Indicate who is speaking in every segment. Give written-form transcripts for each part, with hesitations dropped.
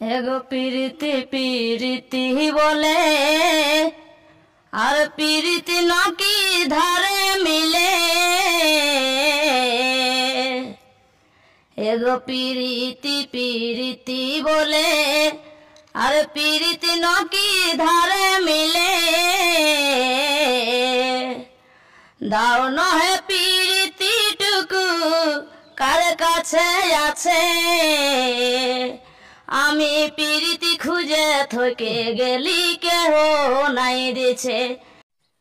Speaker 1: এগো পিরিতি পিরিতি বলে আর পিরিতি নাকি ধারে মিলে। এগো পিরিতি পিরিতি বলে আর পিরিতি নাকি ধারে মিলে। দাও নহে পিরিতিটুকু কার কাছে আছে, আমি পিরিতি খুঁজে থকে গেলি কেহ নাই দিছে।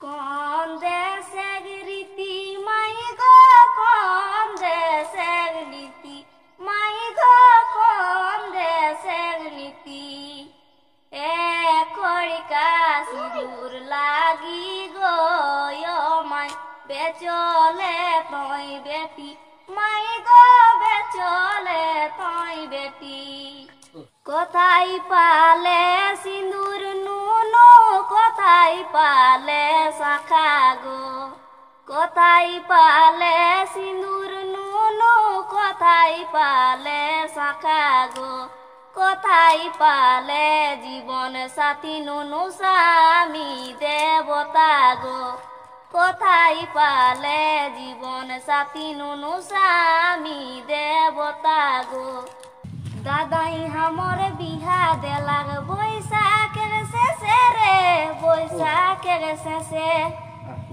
Speaker 2: কোন দেশের রীতি মাই গো, কোন দেশের নীতি মাই গো, কোন দেশের নীতি। এ খড়িকা সিঁদুর লাগি গো মাই বেচলে তই বেটি, মাই গো বেচলে তই বেটি। কোথায় পালে সিঁদুর নুনু, কোথায় পালে শাখা গো, কোথায় পালে সিঁদুর নুনু, কোথায় পালে শাখা গো, কোথায় পালে জীবন সাথী নুনু স্বামী দেবতা গো, কোথায় পালে জীবন সাথী নুনু স্বামী দেবতা গো। দাদাই হামর বিহা দেলাগ বৈশাখের শেষে রে, বৈশাখের শেষে।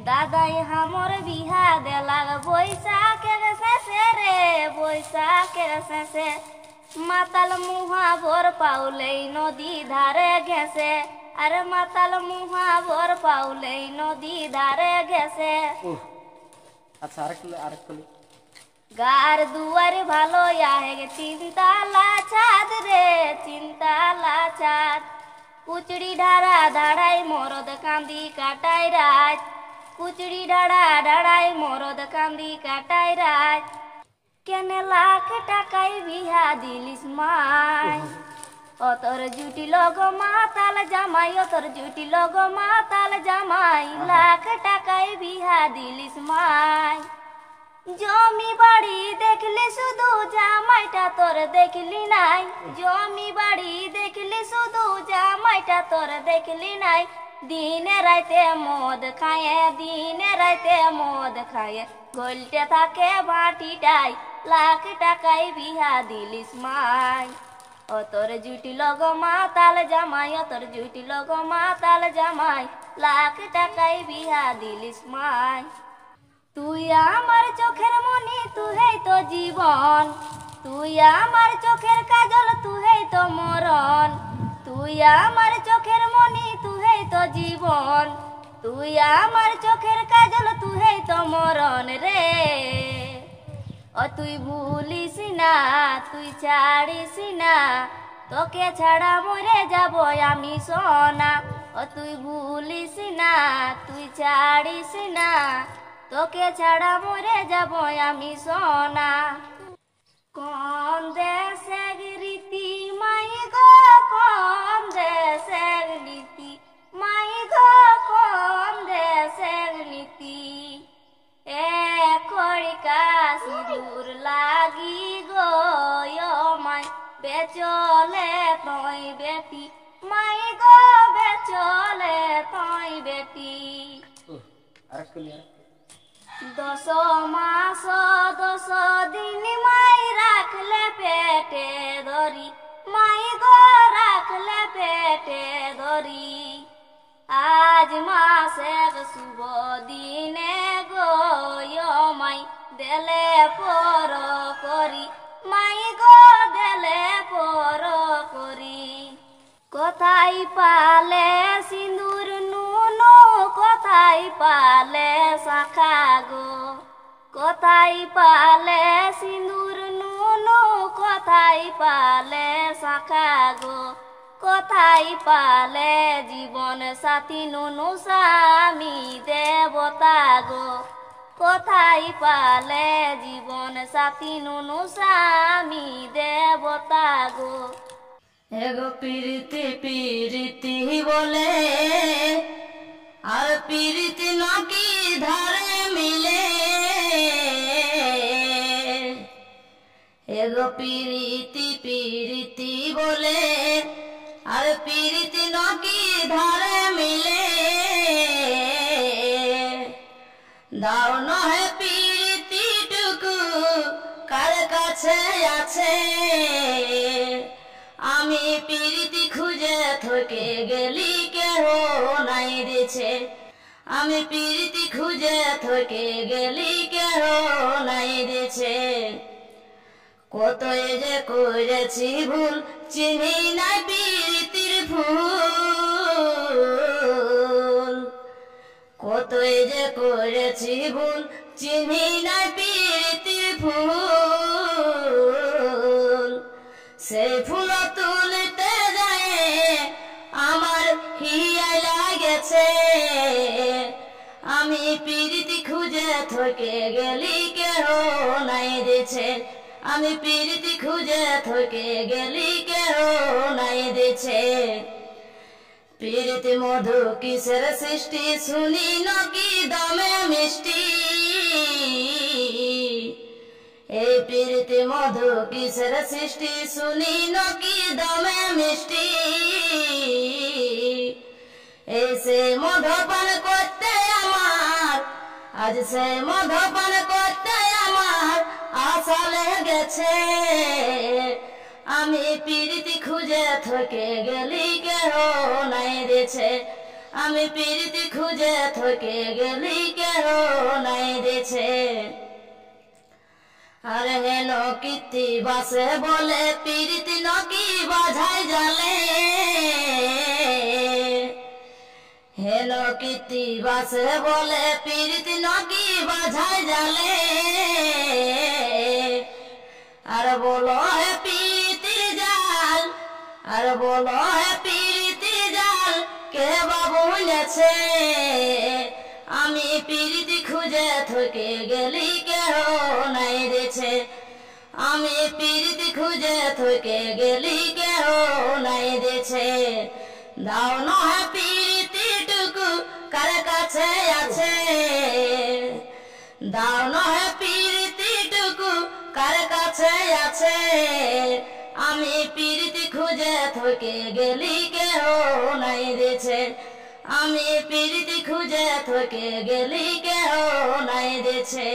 Speaker 2: দাদাই হামর বিহা দেলাগ বৈশাখের শেষে রে, বৈশাখের শেষে। মাতাল মুহা ভোর পাউলেই নদী ধারে ঘেসে, আরে মাতাল মুহা ভোর পাউলেই নদী ধারে ঘেসে।
Speaker 3: আচ্ছা আরেকটু
Speaker 2: গার দুয়ার ভালো আহে চিন্তালা ছাদ রে, চিন্তালা ছাদ। কুচড়ি ঢাড়া ধাড়াই মরদ কান্দি কাটাই রাত, কুচড়ি ঢাড়া ঢাড়াই মরদ কান্দি কাটাই রাত। কেনে লাখ টাকাই বিহা দিলিস মাই, ও তোর জুটি লগ মাতাল জামাই, ও তোর জুটি লগ মাতাল জামাই। লাখ টাকাই বিহা দিলিস মাই। জমি বাড়ি দেখলি শুধু জামাইটা তোর দেখলি নাই, জমি বাড়ি দেখলি শুধু জামাইটা তোর দেখলি নাই। দিনে রাইতে মদ খায়ে, দিনে রাইতে মদ খায়ে গলতে থাকে ভাটিটাই। লাখ টাকাই বিহা দিলিস মাই, ও তোর জুটি লগ মাতাল জামাই, ও তোর জুটি লগ মাতাল জামাই। লাখ টাকাই বিহা দিলিস মাই। তুই আমার চোখের মনি, তুই তো জীবন, তুই আমার চোখের কাজল, তুই তো মরণ। তুই আমার চোখের মনি, তুই তো জীবন, তুই আমার চোখের কাজল, তুই তো মরণ রে। ও তুই ভুলিস না, তুই ছাড়িস না, তোকে ছাড়া মরে যাব আমি সোনা। ও তুই ভুলিস না, তুই ছাড়িস না, তোকে ছাড়া মরে যাব আমি সোনা। কোন দেশের রীতি মাই গো, কোন দেশের নীতি মাই গো, কোন দেশের নীতি। এ খড়িকা সিঁদুর লাগি গো মাই বেচলে তই বেটি, মাই গো বেচলে তই বেটি। দশ মাস 10 দিন মাই রাখলে পেটে ধরি, মাই গো রাখলে পেটে ধরি। আজ মাসের শুভ দিনে গো মাই দেলে পর করি, মাই গো দেলে পর করি। কোথায় পালে সিঁদুর নুনু, কোথায় পালে শাখা গো, কোথায় পালে সিঁদুর নুনু, কোথায় পালে শাখা গো, কোথায় পালে জীবন সাথী নুনু স্বামী দেবতা গো, কোথায় পালে জীবন সাথী নুনু স্বামী দেবতা গো।
Speaker 1: এগো পিরিতি পিরিতি বলে আর পিরিতি নাকি ধারে মিলে। এগো পিরিতি পিরিতি বলে আর প্রীতি নকি ধারে মিলে দাও নহে প্রীতিটুকু কার কাছে আছে আমি প্রীতি খুঁজে থকে গেলি কেহ নাই দিছে আমি প্রীতি খুঁজে থকে গেলি কেহ নাই দিছে কতই যে করেছি ভুল চিনি নাই প্রীতির ফুল কতই যে করেছি ভুল চিনি নাই প্রীতির ফুল সেই ফুল তুলতে যায় আমার হিয়াই লাগেছে আমি প্রীতি খুঁজে থকে গেলি কেহ নাই দিছে আমি প্রীতি খুঁজে থকে গেলি কেহ নাই দিছে প্রীতি মধু কিসের সৃষ্টি শুনি নকি দমে মিষ্টি এই প্রীতি মধু কিসের সৃষ্টি শুনি নকি দমে মিষ্টি এই সে মধুপান করতে আমার আজ সে মধুপান করতে আমার আশা লেগেছে আমি প্রীতি খুঁজে থকে গেলি কেহ নাই দিছে আমি প্রীতি খুঁজে থকে গেলি কেহ নাই দিছে আরে হেন কীর্তি বাসে বলে প্রীতি নকি বাজাই জালে হেন কীর্তি বাসে বলে প্রীতি নকি বাজাই জালে আর বলো হে প্রীতির জাল আর বলো হে প্রীতির জাল কে বাবু নেছে আমি প্রীতি খুঁজে থকে গেলি কেহ নাই দিছে আমি প্রীতি খুঁজে থকে গেলি কেহ নাই দিছে দাও নহে প্রীতিটুকু কার কাছে আছে দাও নহে প্রীতিটুকু কার কাছে আছে আমি প্রীতি খুঁজে থকে গেলি কেহ নাই দিছে আমি প্রীতি খুঁজে থকে গেলি কেহ নাই দিছে।